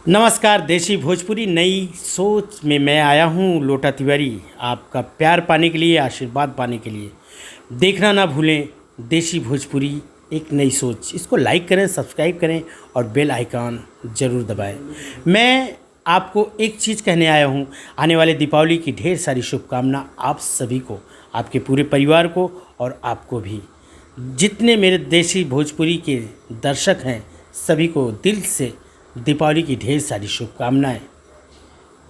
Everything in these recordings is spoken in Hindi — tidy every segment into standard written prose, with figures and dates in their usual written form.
नमस्कार। देशी भोजपुरी नई सोच में मैं आया हूँ लोटा तिवारी, आपका प्यार पाने के लिए, आशीर्वाद पाने के लिए। देखना ना भूलें देशी भोजपुरी एक नई सोच। इसको लाइक करें, सब्सक्राइब करें और बेल आइकन ज़रूर दबाएं। मैं आपको एक चीज़ कहने आया हूँ, आने वाले दीपावली की ढेर सारी शुभकामना आप सभी को, आपके पूरे परिवार को और आपको भी। जितने मेरे देशी भोजपुरी के दर्शक हैं सभी को दिल से दीपावली की ढेर सारी शुभकामनाएं।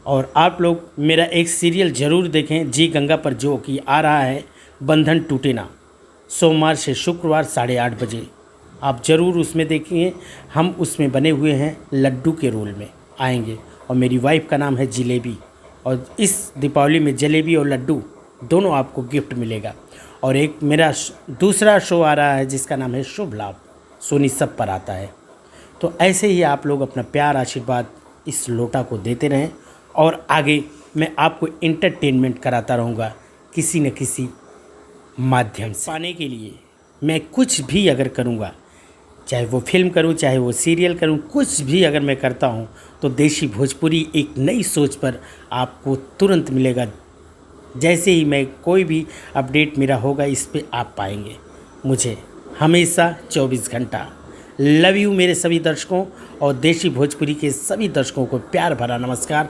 और आप लोग मेरा एक सीरियल ज़रूर देखें, जी गंगा पर, जो कि आ रहा है बंधन टूटे ना, सोमवार से शुक्रवार 8:30 बजे। आप ज़रूर उसमें देखिए। हम उसमें बने हुए हैं लड्डू के रोल में आएंगे और मेरी वाइफ का नाम है जिलेबी। और इस दीपावली में जलेबी और लड्डू दोनों आपको गिफ्ट मिलेगा। और एक मेरा दूसरा शो आ रहा है जिसका नाम है शुभ लाभ, सोनी सब पर आता है। तो ऐसे ही आप लोग अपना प्यार आशीर्वाद इस लोटा को देते रहें और आगे मैं आपको इंटरटेनमेंट कराता रहूँगा किसी न किसी माध्यम से। पाने के लिए मैं कुछ भी अगर करूँगा, चाहे वो फिल्म करूँ, चाहे वो सीरियल करूँ, कुछ भी अगर मैं करता हूँ तो देशी भोजपुरी एक नई सोच पर आपको तुरंत मिलेगा। जैसे ही मैं कोई भी अपडेट मेरा होगा इस पे आप पाएंगे मुझे हमेशा 24 घंटा। लव यू मेरे सभी दर्शकों और देशी भोजपुरी के सभी दर्शकों को प्यार भरा नमस्कार।